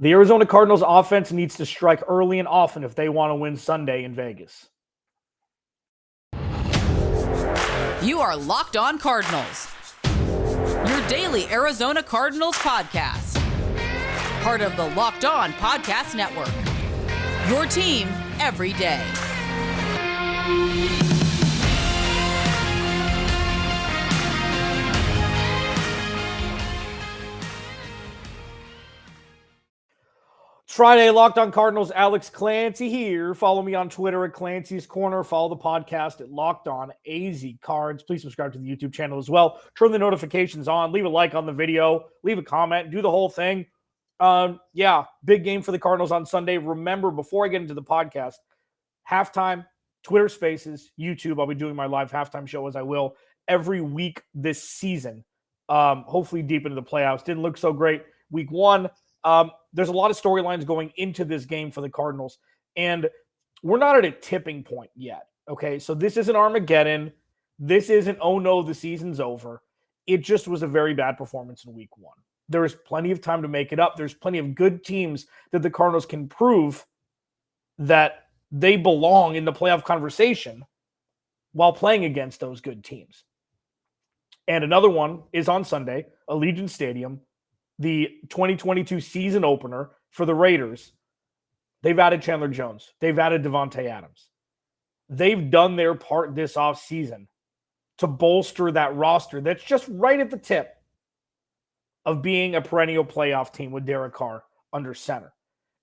The Arizona Cardinals offense needs to strike early and often if they want to win Sunday in Vegas. You are Locked On Cardinals, your daily Arizona Cardinals podcast. Part of the Locked On Podcast Network, your team every day. It's Friday, Locked On Cardinals. Alex Clancy here. Follow me on Twitter at Clancy's Corner. Follow the podcast at Locked On AZ Cards. Please subscribe to the YouTube channel as well. Turn the notifications on. Leave a like on the video. Leave a comment. Do the whole thing. Big game for the Cardinals on Sunday. Remember, before I get into the podcast, halftime, Twitter Spaces, YouTube. I'll be doing my live halftime show as I will every week this season. Hopefully deep into the playoffs. Didn't look so great week one. There's a lot of storylines going into this game for the Cardinals, and we're not at a tipping point yet, okay? So this isn't Armageddon. This isn't, oh no, the season's over. It just was a very bad performance in week one. There is plenty of time to make it up. There's plenty of good teams that the Cardinals can prove that they belong in the playoff conversation while playing against those good teams. And another one is on Sunday, Allegiant Stadium, the 2022 season opener for the Raiders. They've added Chandler Jones. They've added Devontae Adams. They've done their part this offseason to bolster that roster that's just right at the tip of being a perennial playoff team with Derek Carr under center.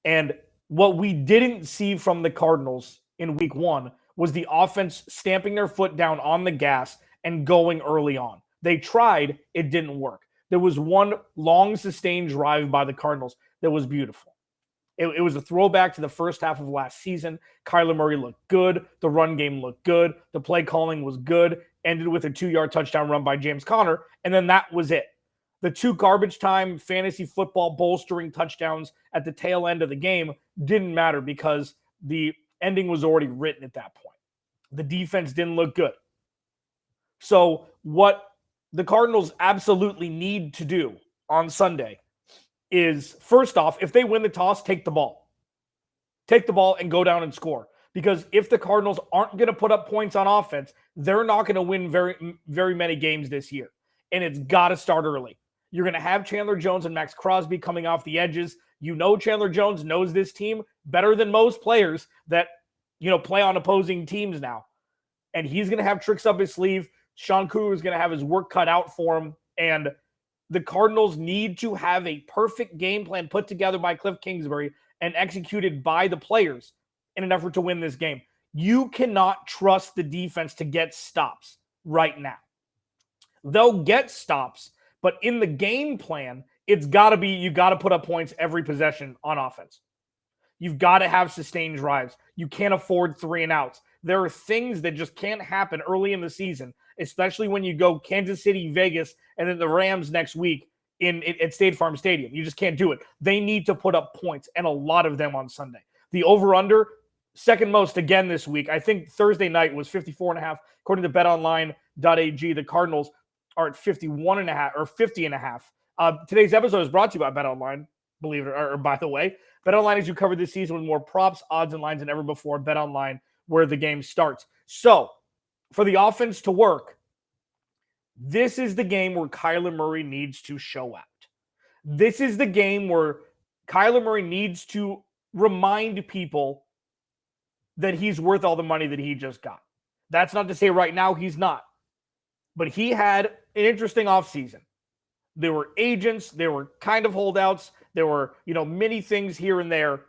And what we didn't see from the Cardinals in week one was the offense stamping their foot down on the gas and going early on. They tried, it didn't work. There was one long, sustained drive by the Cardinals that was beautiful. It was a throwback to the first half of last season. Kyler Murray looked good. The run game looked good. The play calling was good. Ended with a 2-yard touchdown run by James Conner, and then that was it. The two garbage time fantasy football bolstering touchdowns at the tail end of the game didn't matter because the ending was already written at that point. The defense didn't look good. So what the Cardinals absolutely need to do on Sunday is, first off, if they win the toss, take the ball. Take the ball and go down and score. Because if the Cardinals aren't going to put up points on offense, they're not going to win very many games this year. And it's got to start early. You're going to have Chandler Jones and Max Crosby coming off the edges. You know Chandler Jones knows this team better than most players that, play on opposing teams now. And he's going to have tricks up his sleeve. Sean Kuru is going to have his work cut out for him, and the Cardinals need to have a perfect game plan put together by Kliff Kingsbury and executed by the players in an effort to win this game. You cannot trust the defense to get stops right now. They'll get stops, but in the game plan, it's got to be, you got to put up points every possession on offense. You've got to have sustained drives. You can't afford 3 and outs. There are things that just can't happen early in the season, especially when you go Kansas City, Vegas, and then the Rams next week at State Farm Stadium. You just can't do it. They need to put up points, and a lot of them on Sunday. The over-under, second most again this week. I think Thursday night was 54.5. According to betonline.ag, the Cardinals are at 51.5 or 50.5. Today's episode is brought to you by BetOnline, believe it or by the way. BetOnline has you covered this season with more props, odds, and lines than ever before. BetOnline, where the game starts. So, for the offense to work, this is the game where Kyler Murray needs to show out. This is the game where Kyler Murray needs to remind people that he's worth all the money that he just got. That's not to say right now he's not. But he had an interesting offseason. There were agents, there were kind of holdouts, there were, many things here and there.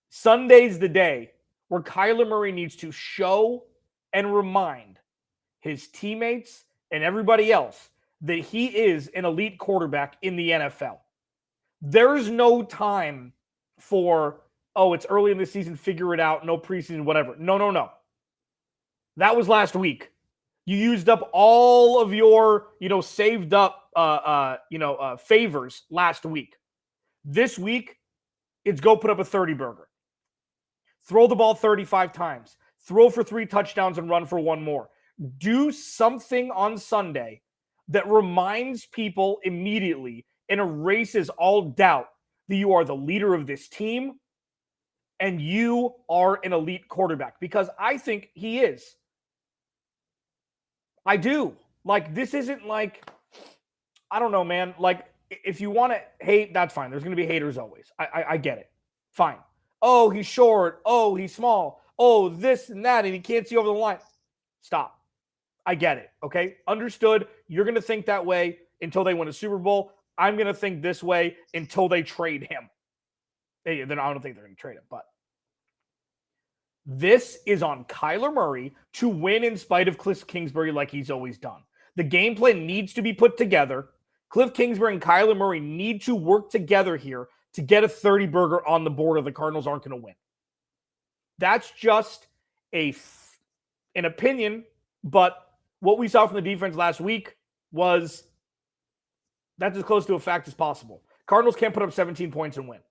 Sunday's the day where Kyler Murray needs to show and remind his teammates and everybody else that he is an elite quarterback in the NFL. There's no time for, it's early in the season, figure it out, no preseason, whatever. No. That was last week. You used up all of your, saved up, favors last week. This week, it's go put up a 30-burger. Throw the ball 35 times. Throw for 3 touchdowns and run for 1 more. Do something on Sunday that reminds people immediately and erases all doubt that you are the leader of this team and you are an elite quarterback, because I think he is. I do. Like, this isn't like, I don't know, man. Like, if you want to hate, that's fine. There's going to be haters always. I get it. Fine. Oh, he's short. Oh, he's small. Oh, this and that, and he can't see over the line. Stop. I get it. Okay. Understood. You're going to think that way until they win a Super Bowl. I'm going to think this way until they trade him. Then I don't think they're going to trade him, but this is on Kyler Murray to win in spite of Kliff Kingsbury, like he's always done. The game plan needs to be put together. Kliff Kingsbury and Kyler Murray need to work together here to get a 30 burger on the board, or the Cardinals aren't going to win. That's just an opinion, but what we saw from the defense last week was that's as close to a fact as possible. Cardinals can't put up 17 points and win.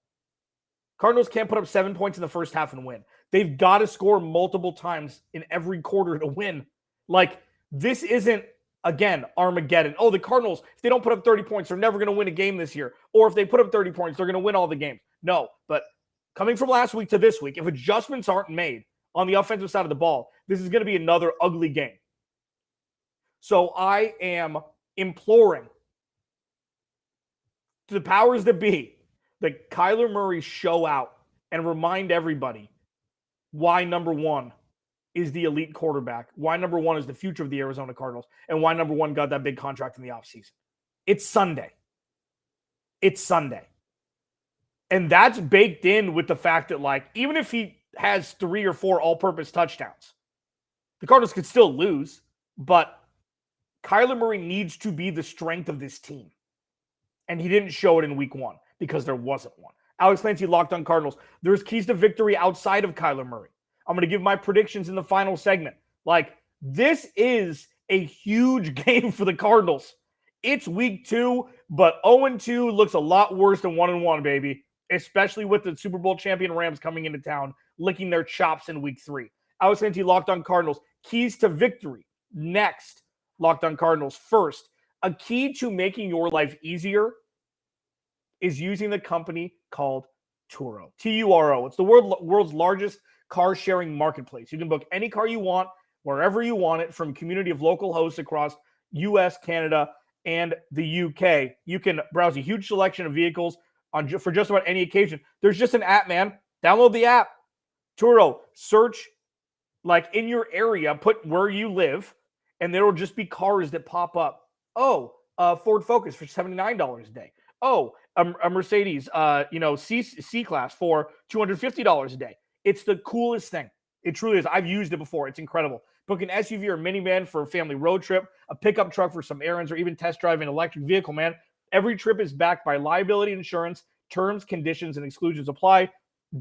Cardinals can't put up 7 points in the first half and win. They've got to score multiple times in every quarter to win. Like, this isn't, again, Armageddon. Oh, the Cardinals, if they don't put up 30 points, they're never going to win a game this year. Or if they put up 30 points, they're going to win all the games. No, but coming from last week to this week, if adjustments aren't made on the offensive side of the ball, this is going to be another ugly game. So I am imploring to the powers that be that Kyler Murray show out and remind everybody why number one is the elite quarterback, why number one is the future of the Arizona Cardinals, and why number one got that big contract in the offseason. It's Sunday. It's Sunday. And that's baked in with the fact that, like, even if he has 3 or 4 all-purpose touchdowns, the Cardinals could still lose, but Kyler Murray needs to be the strength of this team. And he didn't show it in week 1 because there wasn't one. Alex Clancy, Locked on Cardinals. There's keys to victory outside of Kyler Murray. I'm going to give my predictions in the final segment. Like, this is a huge game for the Cardinals. It's week 2, but 0-2 looks a lot worse than 1-1, baby. Especially with the Super Bowl champion Rams coming into town, licking their chops in week 3. Alex Clancy, Locked on Cardinals. Keys to victory. Next, Locked on Cardinals. First, a key to making your life easier is using the company called Turo. Turo. It's the world's largest car-sharing marketplace. You can book any car you want, wherever you want it, from a community of local hosts across U.S., Canada, and the UK. You can browse a huge selection of vehicles for just about any occasion. There's just an app, man. Download the app. Turo. Search, like, in your area, put where you live, and there will just be cars that pop up. Oh, Ford Focus for $79 a day. Oh, a Mercedes, C-Class for $250 a day. It's the coolest thing. It truly is. I've used it before. It's incredible. Book an SUV or minivan for a family road trip, a pickup truck for some errands, or even test drive an electric vehicle, man. Every trip is backed by liability insurance. Terms, conditions, and exclusions apply.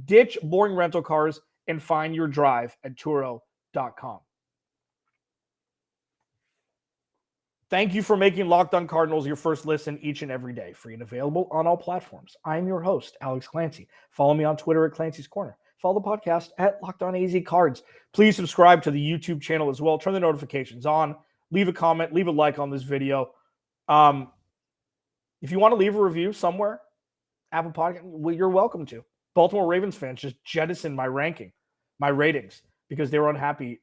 Ditch boring rental cars and find your drive at Turo.com. Thank you for making Locked on Cardinals your first listen each and every day. Free and available on all platforms. I'm your host, Alex Clancy. Follow me on Twitter at Clancy's Corner. Follow the podcast at Locked on AZ Cards. Please subscribe to the YouTube channel as well. Turn the notifications on. Leave a comment. Leave a like on this video. If you want to leave a review somewhere, Apple Podcast, well, you're welcome to. Baltimore Ravens fans just jettisoned my ratings, because they were unhappy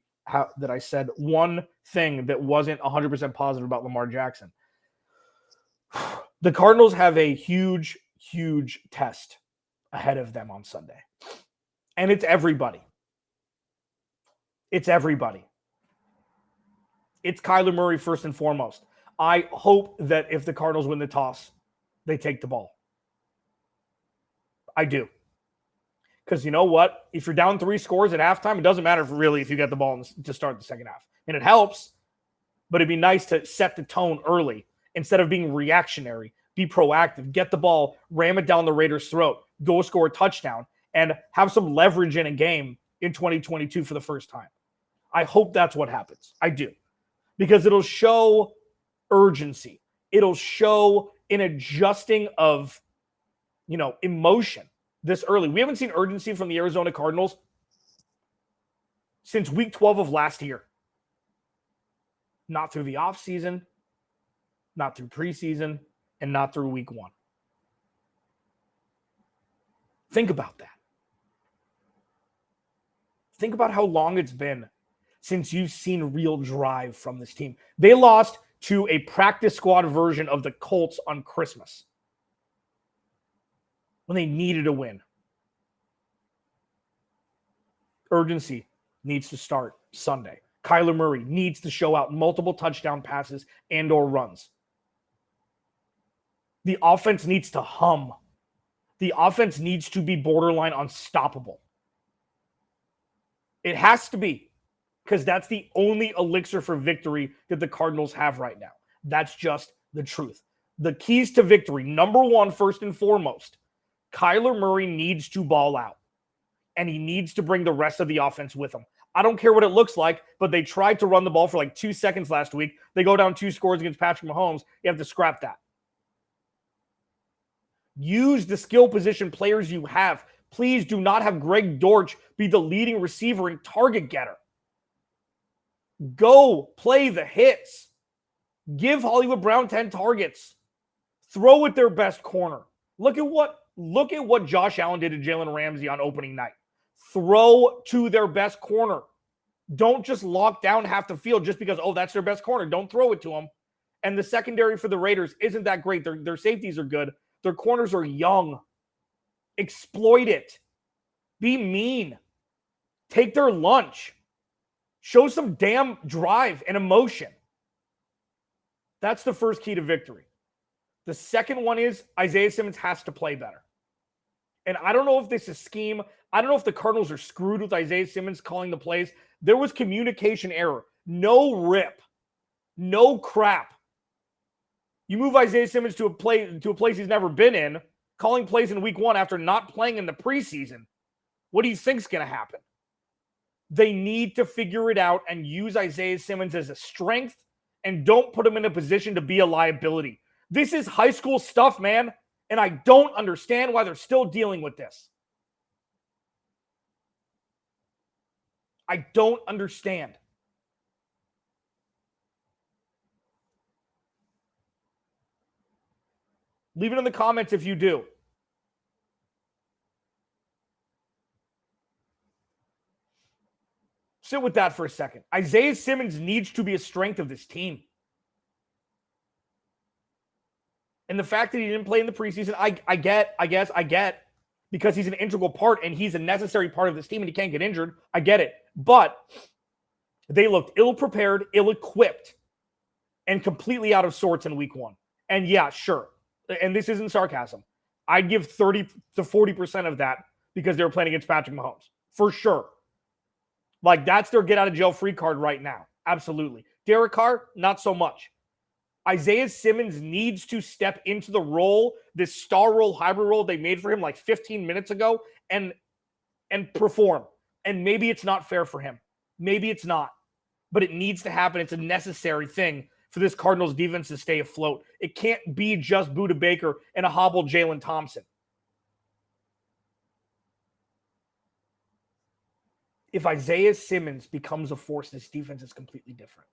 that I said one thing that wasn't 100% positive about Lamar Jackson. The Cardinals have a huge, huge test ahead of them on Sunday. And it's everybody. It's everybody. It's Kyler Murray first and foremost. I hope that if the Cardinals win the toss, they take the ball. I do. Because you know what? If you're down 3 scores at halftime, it doesn't matter if you get the ball to start the second half. And it helps, but it'd be nice to set the tone early instead of being reactionary. Be proactive. Get the ball, ram it down the Raiders' throat, go score a touchdown, and have some leverage in a game in 2022 for the first time. I hope that's what happens. I do. Because it'll show urgency. It'll show an adjusting of, emotion this early. We haven't seen urgency from the Arizona Cardinals since week 12 of last year. Not through the offseason, not through preseason, and not through week 1. Think about that. Think about how long it's been since you've seen real drive from this team. They lost to a practice squad version of the Colts on Christmas when they needed a win. Urgency needs to start Sunday. Kyler Murray needs to show out multiple touchdown passes and or runs. The offense needs to hum. The offense needs to be borderline unstoppable. It has to be, because that's the only elixir for victory that the Cardinals have right now. That's just the truth. The keys to victory, number one, first and foremost, Kyler Murray needs to ball out, and he needs to bring the rest of the offense with him. I don't care what it looks like, but they tried to run the ball for like 2 seconds last week. They go down 2 scores against Patrick Mahomes. You have to scrap that. Use the skill position players you have. Please do not have Greg Dortch be the leading receiver and target getter. Go play the hits. Give Hollywood Brown 10 targets. Throw at their best corner. Look at what Josh Allen did to Jalen Ramsey on opening night. Throw to their best corner. Don't just lock down half the field just because, that's their best corner. Don't throw it to them. And the secondary for the Raiders isn't that great. Their safeties are good. Their corners are young. Exploit it. Be mean. Take their lunch. Show some damn drive and emotion. That's the first key to victory. The second one is Isaiah Simmons has to play better. And I don't know if this is scheme. I don't know if the Cardinals are screwed with Isaiah Simmons calling the plays. There was communication error. No rip. No crap. You move Isaiah Simmons to a place he's never been in, calling plays in week 1 after not playing in the preseason. What do you think's going to happen? They need to figure it out and use Isaiah Simmons as a strength and don't put him in a position to be a liability. This is high school stuff, man, and I don't understand why they're still dealing with this. I don't understand. Leave it in the comments if you do. Sit with that for a second. Isaiah Simmons needs to be a strength of this team. And the fact that he didn't play in the preseason, I get, because he's an integral part and he's a necessary part of this team and he can't get injured. I get it. But they looked ill-prepared, ill-equipped, and completely out of sorts in week 1. And yeah, sure. And this isn't sarcasm. I'd give 30 to 40% of that because they were playing against Patrick Mahomes. For sure. Like, that's their get-out-of-jail-free card right now. Absolutely. Derek Carr, not so much. Isaiah Simmons needs to step into the role, this star role, hybrid role they made for him like 15 minutes ago, and perform. And maybe it's not fair for him. Maybe it's not. But it needs to happen. It's a necessary thing for this Cardinals defense to stay afloat. It can't be just Budda Baker and a hobbled Jalen Thompson. If Isaiah Simmons becomes a force, this defense is completely different.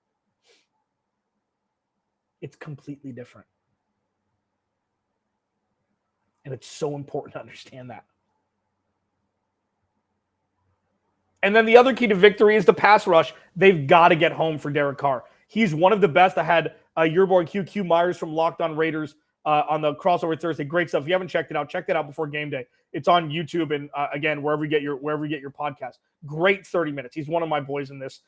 It's completely different. And it's so important to understand that. And then the other key to victory is the pass rush. They've got to get home for Derek Carr. He's one of the best. I had your boy QQ Myers from Locked On Raiders on the Crossover Thursday. Great stuff. If you haven't checked it out, check that out before game day. It's on YouTube and again, wherever you get your podcast. Great 30 minutes. He's one of my boys in this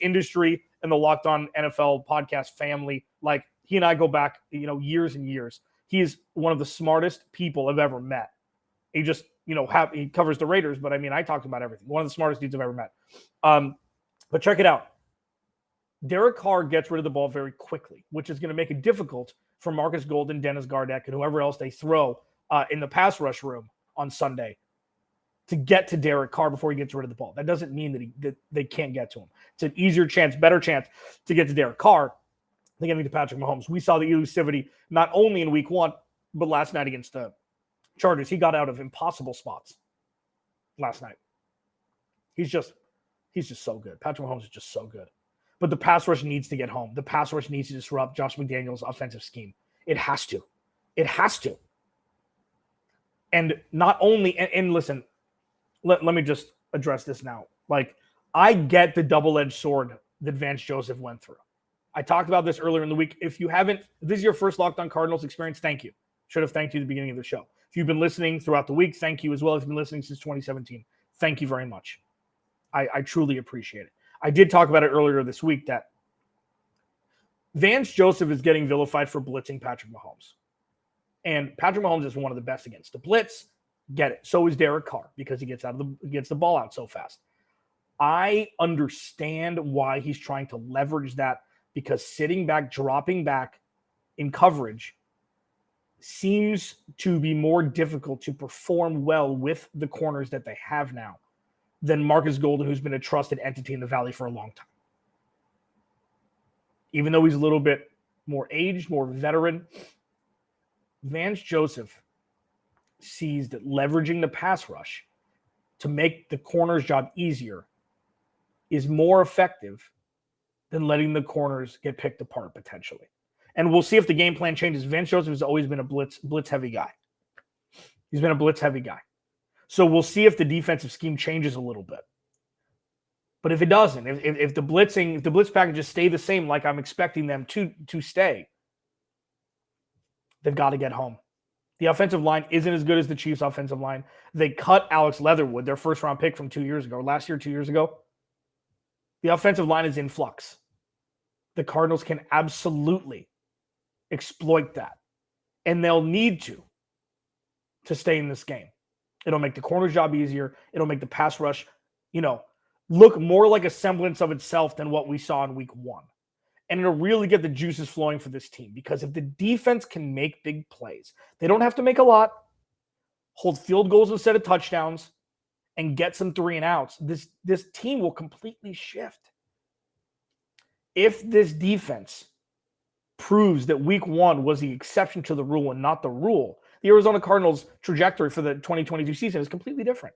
industry and the Locked On NFL podcast family. Like, he and I go back, years and years. He is one of the smartest people I've ever met. He just, he covers the Raiders, but I mean, I talked about everything. One of the smartest dudes I've ever met. But check it out. Derek Carr gets rid of the ball very quickly, which is going to make it difficult for Marcus Golden, Dennis Gardeck, and whoever else they throw in the pass rush room on Sunday to get to Derek Carr before he gets rid of the ball. That doesn't mean that they can't get to him. It's an easier chance, better chance to get to Derek Carr than getting to Patrick Mahomes. We saw the elusivity not only in week 1, but last night against the Chargers. He got out of impossible spots last night. He's just so good. Patrick Mahomes is just so good. But the pass rush needs to get home. The pass rush needs to disrupt Josh McDaniels' offensive scheme. It has to. It has to. And not only, and listen, let me just address this now. Like, I get the double-edged sword that Vance Joseph went through. I talked about this earlier in the week. If this is your first Locked On Cardinals experience, thank you. Should have thanked you at the beginning of the show. If you've been listening throughout the week, thank you as well. If you've been listening since 2017, thank you very much. I truly appreciate it. I did talk about it earlier this week that Vance Joseph is getting vilified for blitzing Patrick Mahomes. And Patrick Mahomes is one of the best against the blitz. Get it. So is Derek Carr because he gets the ball out so fast. I understand why he's trying to leverage that, because sitting back, dropping back in coverage seems to be more difficult to perform well with the corners that they have now than Marcus Golden, who's been a trusted entity in the Valley for a long time. Even though he's a little bit more aged, more veteran, Vance Joseph sees that leveraging the pass rush to make the corner's job easier is more effective than letting the corners get picked apart potentially. And we'll see if the game plan changes. Vance Joseph has always been a blitz-heavy guy. He's been a blitz-heavy guy. So we'll see if the defensive scheme changes a little bit. But if it doesn't, if the blitz packages stay the same like I'm expecting them to stay, they've got to get home. The offensive line isn't as good as the Chiefs' offensive line. They cut Alex Leatherwood, their first-round pick from 2 years ago. Last year, 2 years ago. The offensive line is in flux. The Cardinals can absolutely exploit that. And they'll need to stay in this game. It'll make the corner's job easier. It'll make the pass rush, look more like a semblance of itself than what we saw in week 1. And it'll really get the juices flowing for this team, because if the defense can make big plays, they don't have to make a lot, hold field goals instead of touchdowns, and get some 3 and outs, this team will completely shift. If this defense proves that week 1 was the exception to the rule and not the rule, the Arizona Cardinals' trajectory for the 2022 season is completely different.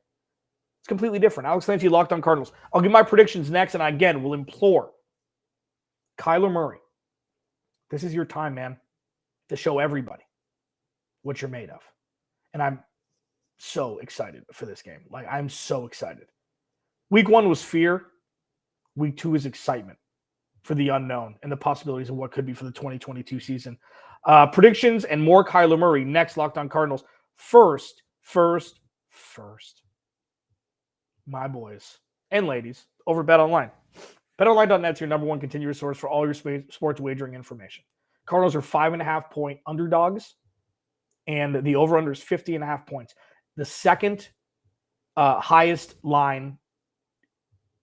It's completely different. Alex Clancy, Locked On Cardinals. I'll give my predictions next, and I, again, will implore Kyler Murray, this is your time, man, to show everybody what you're made of. And I'm so excited for this game. I'm so excited. Week 1 was fear. Week 2 is excitement for the unknown and the possibilities of what could be for the 2022 season. Predictions and more Kyler Murray next. Locked On Cardinals. First, my boys and ladies over BetOnline. BetOnline.net is your number one continuous source for all your sports wagering information. Cardinals are 5.5-point underdogs, and the over-under is 50.5 points. The second highest line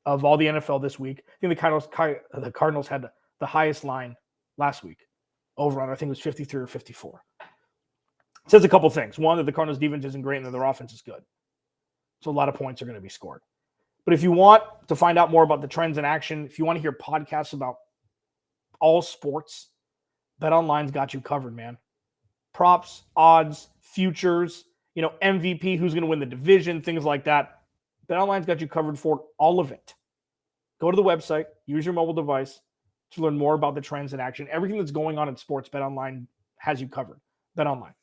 of all the NFL this week. I think the Cardinals had the highest line last week. Over-under, I think it was 53 or 54. It says a couple things. One, that the Cardinals' defense isn't great and that their offense is good. So a lot of points are going to be scored. But if you want to find out more about the trends in action, if you want to hear podcasts about all sports, BetOnline's got you covered, man. Props, odds, futures, MVP, who's going to win the division, things like that. BetOnline's got you covered for all of it. Go to the website, use your mobile device to learn more about the trends in action. Everything that's going on in sports, BetOnline has you covered. BetOnline,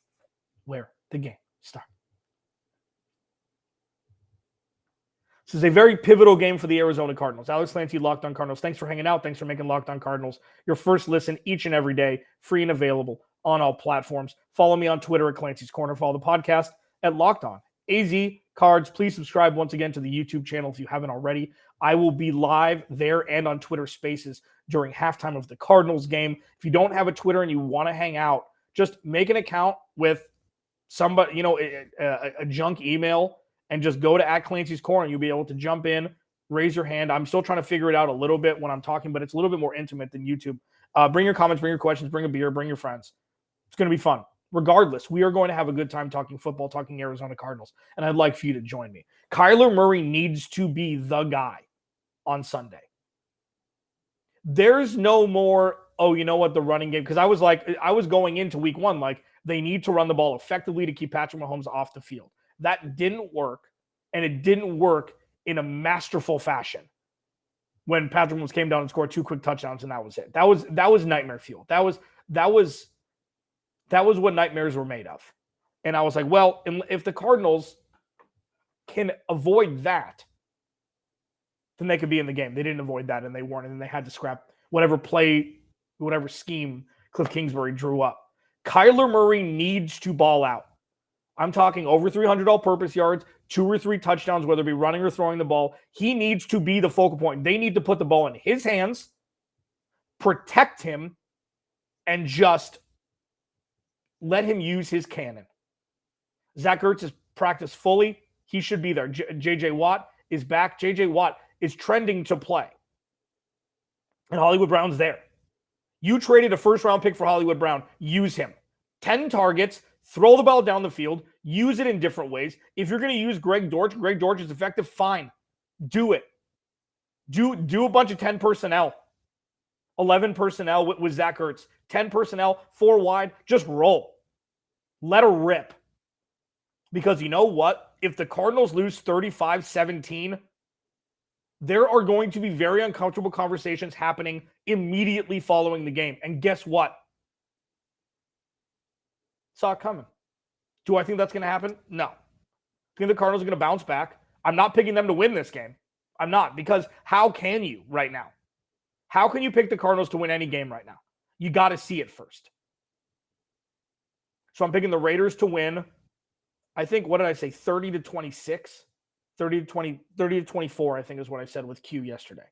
where the game starts. This is a very pivotal game for the Arizona Cardinals. Alex Clancy, Locked On Cardinals. Thanks for hanging out. Thanks for making Locked On Cardinals your first listen each and every day, free and available on all platforms. Follow me on Twitter at Clancy's Corner. Follow the podcast at Locked On AZ Cards. Please subscribe once again to the YouTube channel if you haven't already. I will be live there and on Twitter Spaces during halftime of the Cardinals game. If you don't have a Twitter and you want to hang out, just make an account with somebody, a junk email, and just go to @Clancy's Corner. You'll be able to jump in, raise your hand. I'm still trying to figure it out a little bit when I'm talking, but it's a little bit more intimate than YouTube. Bring your comments, bring your questions, bring a beer, bring your friends. It's going to be fun. Regardless, we are going to have a good time talking football, talking Arizona Cardinals, and I'd like for you to join me. Kyler Murray needs to be the guy on Sunday. There's no more, the running game, because I was going into week 1 they need to run the ball effectively to keep Patrick Mahomes off the field. That didn't work, and it didn't work in a masterful fashion when Patrick Mahomes came down and scored 2 quick touchdowns, and that was it. That was nightmare fuel. That was what nightmares were made of. And I was like, well, if the Cardinals can avoid that, then they could be in the game. They didn't avoid that, and they weren't, and they had to scrap whatever scheme Kliff Kingsbury drew up. Kyler Murray needs to ball out. I'm talking over 300 all-purpose yards, 2 or 3 touchdowns, whether it be running or throwing the ball. He needs to be the focal point. They need to put the ball in his hands, protect him, and just let him use his cannon. Zach Ertz has practiced fully. He should be there. J.J. Watt is back. J.J. Watt is trending to play. And Hollywood Brown's there. You traded a first-round pick for Hollywood Brown. Use him. 10 targets. Throw the ball down the field. Use it in different ways. If you're going to use Greg Dortch is effective, fine. Do it. Do a bunch of 10 personnel. 11 personnel with Zach Ertz. 10 personnel, 4 wide. Just roll. Let her rip. Because you know what? If the Cardinals lose 35-17, there are going to be very uncomfortable conversations happening immediately following the game. And guess what? Saw it coming. Do I think that's going to happen? No. I think the Cardinals are going to bounce back. I'm not picking them to win this game. I'm not, because how can you right now? How can you pick the Cardinals to win any game right now? You got to see it first. So I'm picking the Raiders to win. I think, what did I say? 30-26, 30-24, I think is what I said with Q yesterday.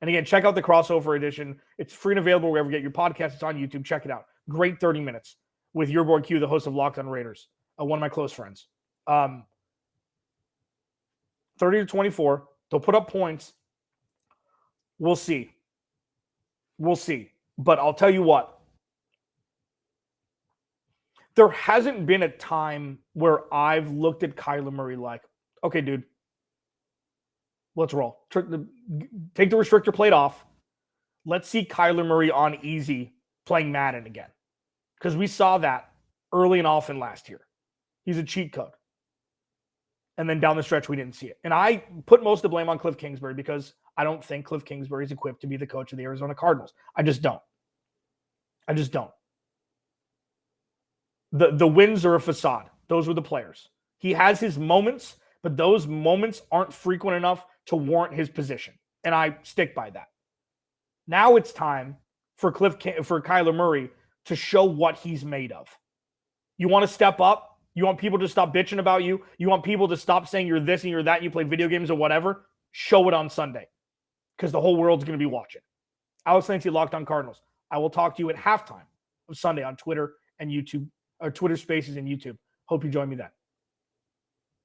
And again, check out the crossover edition. It's free and available wherever you get your podcast. It's on YouTube. Check it out. Great 30 minutes with your boy Q, the host of Locked On Raiders, one of my close friends. 30-24. They'll put up points. We'll see. We'll see. But I'll tell you what. There hasn't been a time where I've looked at Kyler Murray like, okay, dude, let's roll. Take the restrictor plate off. Let's see Kyler Murray on easy playing Madden again. Because we saw that early and often last year. He's a cheat code. And then down the stretch, we didn't see it. And I put most of the blame on Kliff Kingsbury because I don't think Kliff Kingsbury is equipped to be the coach of the Arizona Cardinals. I just don't. The wins are a facade. Those were the players. He has his moments, but those moments aren't frequent enough to warrant his position. And I stick by that. Now it's time for Kyler Murray to show what he's made of. You want to step up? You want people to stop bitching about you? You want people to stop saying you're this and you're that and you play video games or whatever? Show it on Sunday. Because the whole world's going to be watching. Alex Clancy, Locked On Cardinals. I will talk to you at halftime of Sunday on Twitter and YouTube, or Twitter Spaces and YouTube. Hope you join me then.